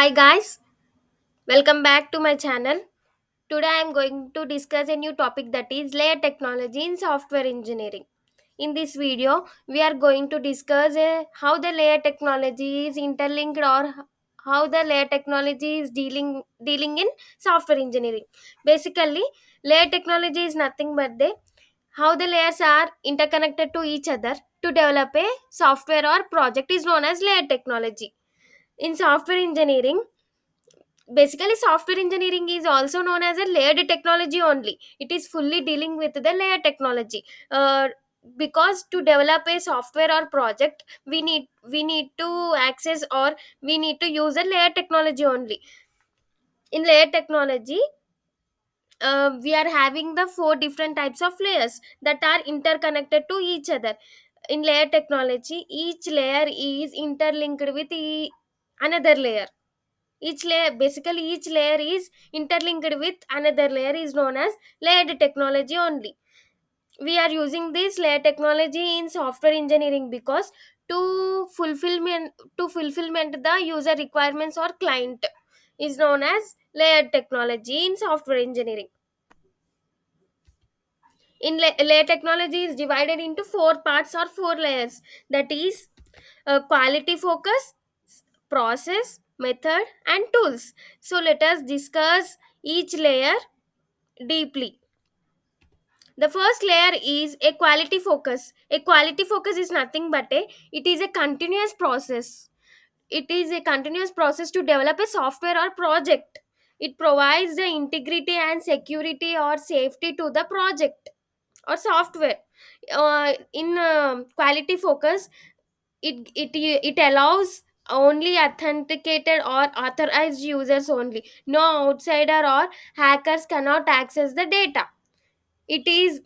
Hi guys, welcome back to my channel. Today I am going to discuss a new topic, that is layer technology in software engineering. In this video, we are going to discuss how the layer technology is interlinked, or how the layer technology is dealing in software engineering. Basically, layer technology is nothing but the how the layers are interconnected to each other to develop a software or project is known as layer technology. In software engineering, basically software engineering is also known as a layered technology only. It is fully dealing with the layer technology, uh, because to develop a software or project, we need to access, or we need to use a layer technology only. In layer technology, we are having the four different types of layers that are interconnected to each other. In layer technology, each layer is interlinked with another layer. Each layer is interlinked with another layer is known as layered technology only. We are using this layer technology in software engineering because to fulfillment the user requirements or client is known as layered technology in software engineering. Layer technology is divided into four parts or four layers, that is quality focus, process, method, and tools. So let us discuss each layer deeply. The first layer is a quality focus. A quality focus is nothing but it is a continuous process. It is a continuous process to develop a software or project. It provides the integrity and security or safety to the project or software. In quality focus, it allows only authenticated or authorized users only. No outsider or hackers cannot access the data. It is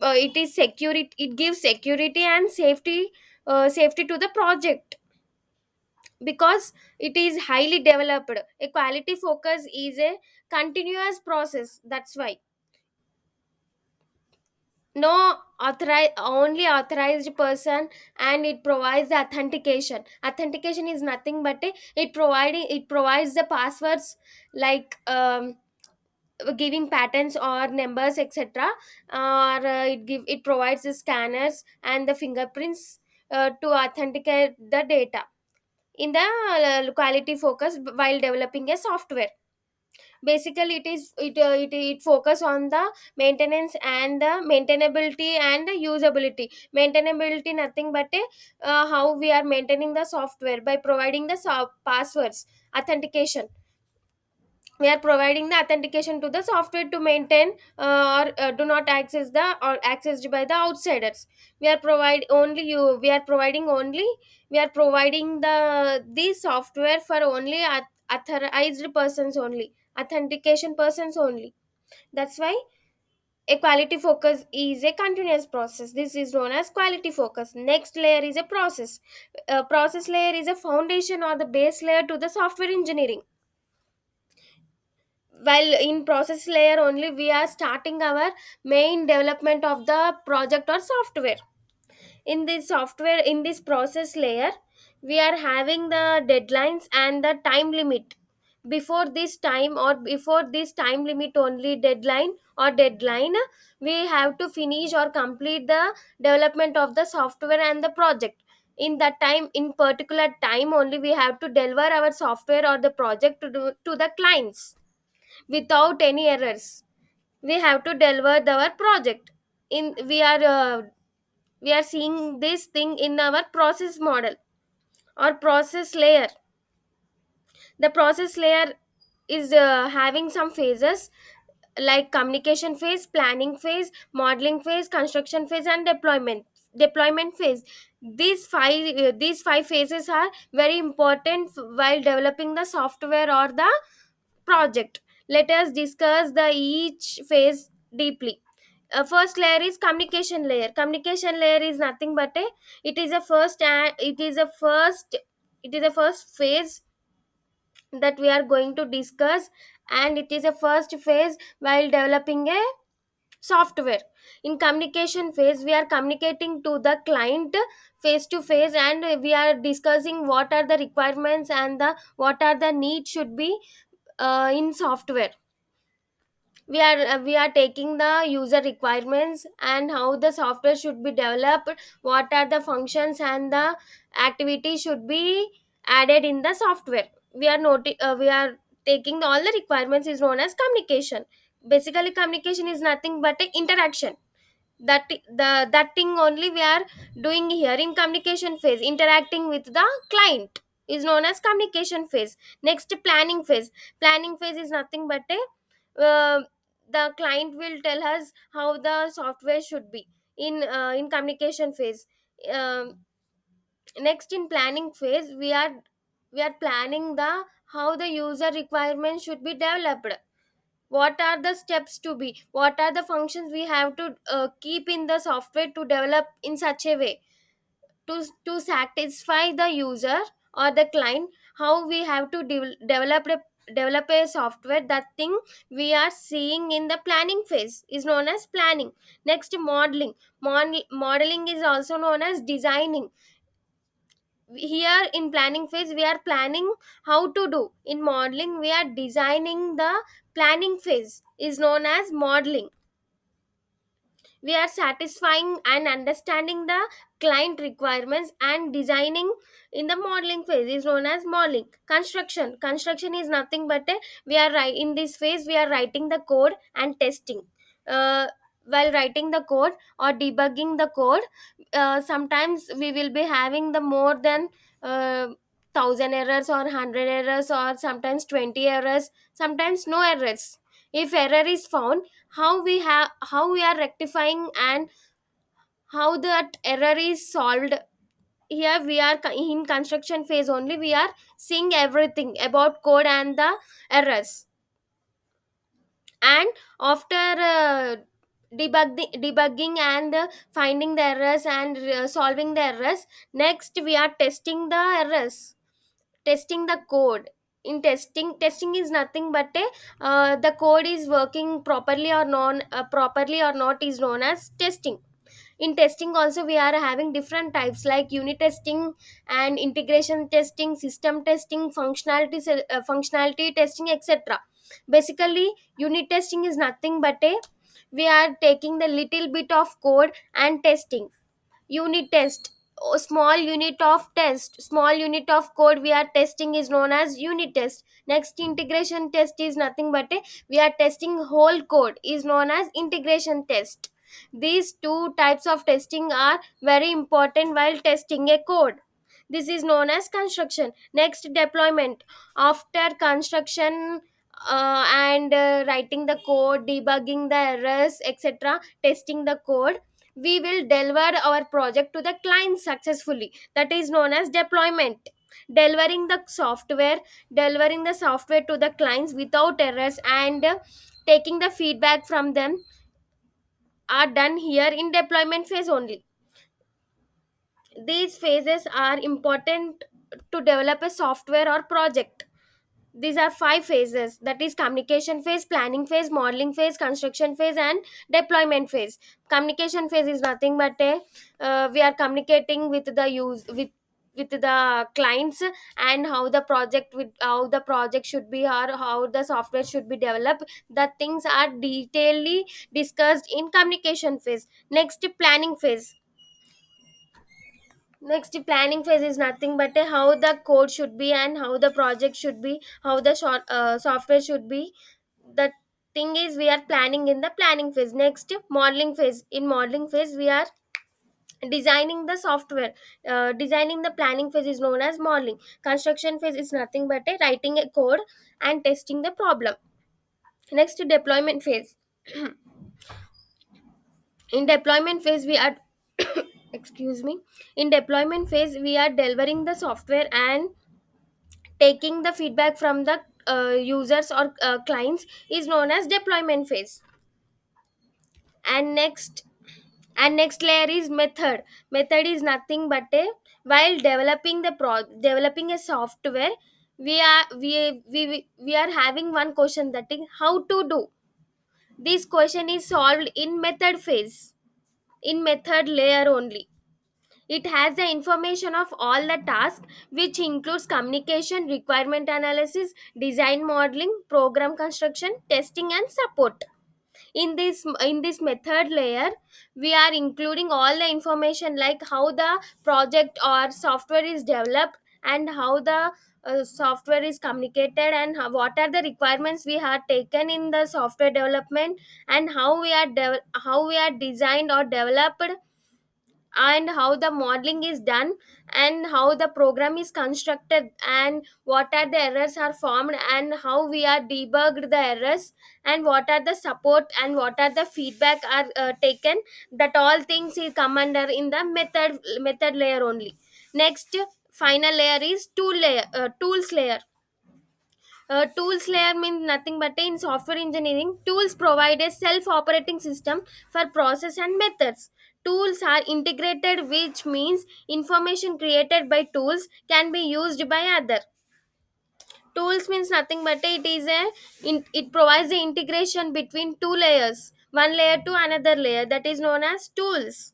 security. It gives security and safety to the project because it is highly developed. A quality focus is a continuous process. That's why no authorized, only authorized person, and it provides the authentication is nothing but it provides the passwords, like giving patterns or numbers, etc. Or it provides the scanners and the fingerprints to authenticate the data in the quality focus while developing a software. Basically it focus on the maintenance and the maintainability and the usability. Maintainability nothing but how we are maintaining the software by providing the passwords. Authentication, we are providing the authentication to the software to maintain, or do not access the or accessed by the outsiders. We are providing the software for only authorized persons only, authentication persons only. That's why a quality focus is a continuous process. This is known as quality focus. Next layer is a process. A process layer is a foundation or the base layer to the software engineering. While in process layer only, we are starting our main development of the project or software. In this process layer, we are having the deadlines and the time limit. Before this time limit only, deadline, we have to finish or complete the development of the software and the project. In particular time only, we have to deliver our software or the project to the clients without any errors. We have to deliver our project. In we are seeing this thing in our process model or process layer. The process layer is having some phases, like communication phase, planning phase, modeling phase, construction phase, and deployment phase. These five phases are very important while developing the software or the project. Let us discuss the each phase deeply. First layer is communication layer. Communication layer is nothing but it is a first and it is a first phase that we are going to discuss, and it is a first phase while developing a software. In communication phase, we are communicating to the client face to face, and we are discussing what are the requirements and the what are the needs should be in software. We are taking the user requirements and how the software should be developed, what are the functions and the activities should be added in the software. We are taking all the requirements is known as communication. Basically communication is nothing but a interaction. That thing only we are doing here in communication phase. Interacting with the client is known as communication phase. Next, planning phase. Planning phase is nothing but a the client will tell us how the software should be in communication phase. um, Next, in planning phase, we are planning the how the user requirements should be developed, what are the steps to be, what are the functions we have to keep in the software to develop in such a way to satisfy the user or the client, how we have to develop a software. That thing we are seeing in the planning phase is known as planning. Next, modeling. Modeling is also known as designing. Here in planning phase we are planning how to do. In modeling we are designing. The planning phase is known as modeling. We are satisfying and understanding the client requirements and designing. In the modeling phase is known as modeling. Construction is nothing but a, in this phase we are writing the code and testing. uh, while writing the code or debugging the code, sometimes we will be having the more than 1000 errors or 100 errors or sometimes 20 errors, sometimes no errors. If error is found, how we are rectifying and how that error is solved. Here we are in construction phase only, we are seeing everything about code and the errors. And after debugging and finding the errors and solving the errors, next we are testing the errors, testing the code. In testing is nothing but a the code is working properly or non properly or not is known as testing. In testing also we are having different types like unit testing and integration testing, system testing, functionality testing, etc. Basically unit testing is nothing but a, we are taking the little bit of code and testing. Unit test, small unit of test, small unit of code we are testing is known as unit test. Next, integration test is nothing but a, we are testing whole code is known as integration test. These two types of testing are very important while testing a code. This is known as construction. Next, deployment. After construction and writing the code, debugging the errors, etc., testing the code, we will deliver our project to the client successfully. That is known as deployment. delivering the software Delivering the software to the clients without errors and taking the feedback from them are done here in deployment phase only. These phases are important to develop a software or project. These are five phases, that is communication phase, planning phase, modeling phase, construction phase and deployment phase. Communication phase is nothing but a, we are communicating with the use with the clients, and how the project should be or how the software should be developed. The things are detailedly discussed in communication phase. Next, planning phase. Next, planning phase is nothing but a, how the code should be and how the project should be, how the software should be. The thing is we are planning in the planning phase. Next, modeling phase. In modeling phase we are designing the software. Designing the planning phase is known as modeling. Construction phase is nothing but a, writing a code and testing the problem. Next, deployment phase. In deployment phase we are excuse me. In deployment phase we are delivering the software and taking the feedback from the users or clients is known as deployment phase. And next layer is method. Method is nothing but a, while developing a software, we are having one question, that is how to do. This question is solved in method phase, in method layer only. It has the information of all the tasks, which includes communication, requirement analysis, design modeling, program construction, testing, and support. In this method layer, we are including all the information like how the project or software is developed, and how the software is communicated, and what are the requirements we have taken in the software development, and how we are designed or developed, and how the modeling is done, and how the program is constructed, and what are the errors are formed, and how we are debugged the errors, and what are the support, and what are the feedback are taken. That all things will come under in the method layer only. Next, final layer is tools layer. Tools layer means nothing but in software engineering, tools provide a self-operating system for process and methods. Tools are integrated, which means information created by tools can be used by other. Tools means nothing but it provides the integration between two layers, one layer to another layer, that is known as tools.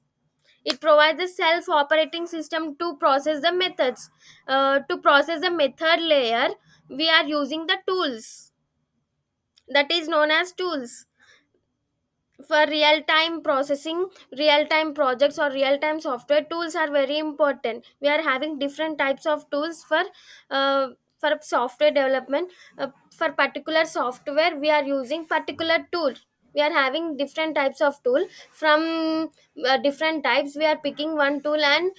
It provides a self-operating system to process the methods. To process the method layer, we are using the tools, that is known as tools. For real time processing, real time projects, or real time software, tools are very important. We are having different types of tools uh, for software development. For particular software, we are using particular tool. We are having different types of tool. From different types, we are picking one tool, and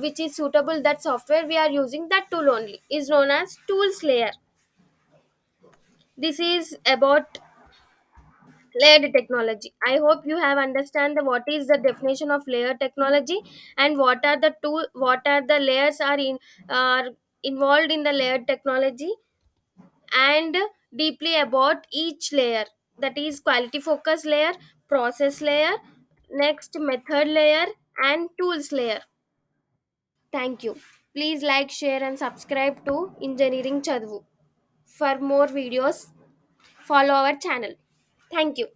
which is suitable that software, we are using that tool only, is known as tools layer. This is about layered technology. I hope you have understand the what is the definition of layered technology, and what are the layers are involved in the layered technology, and deeply about each layer, that is quality focus layer, process layer, next method layer, and tools layer. Thank you. Please like, share, and subscribe to Engineering Chadvu. For more videos, follow our channel. Thank you.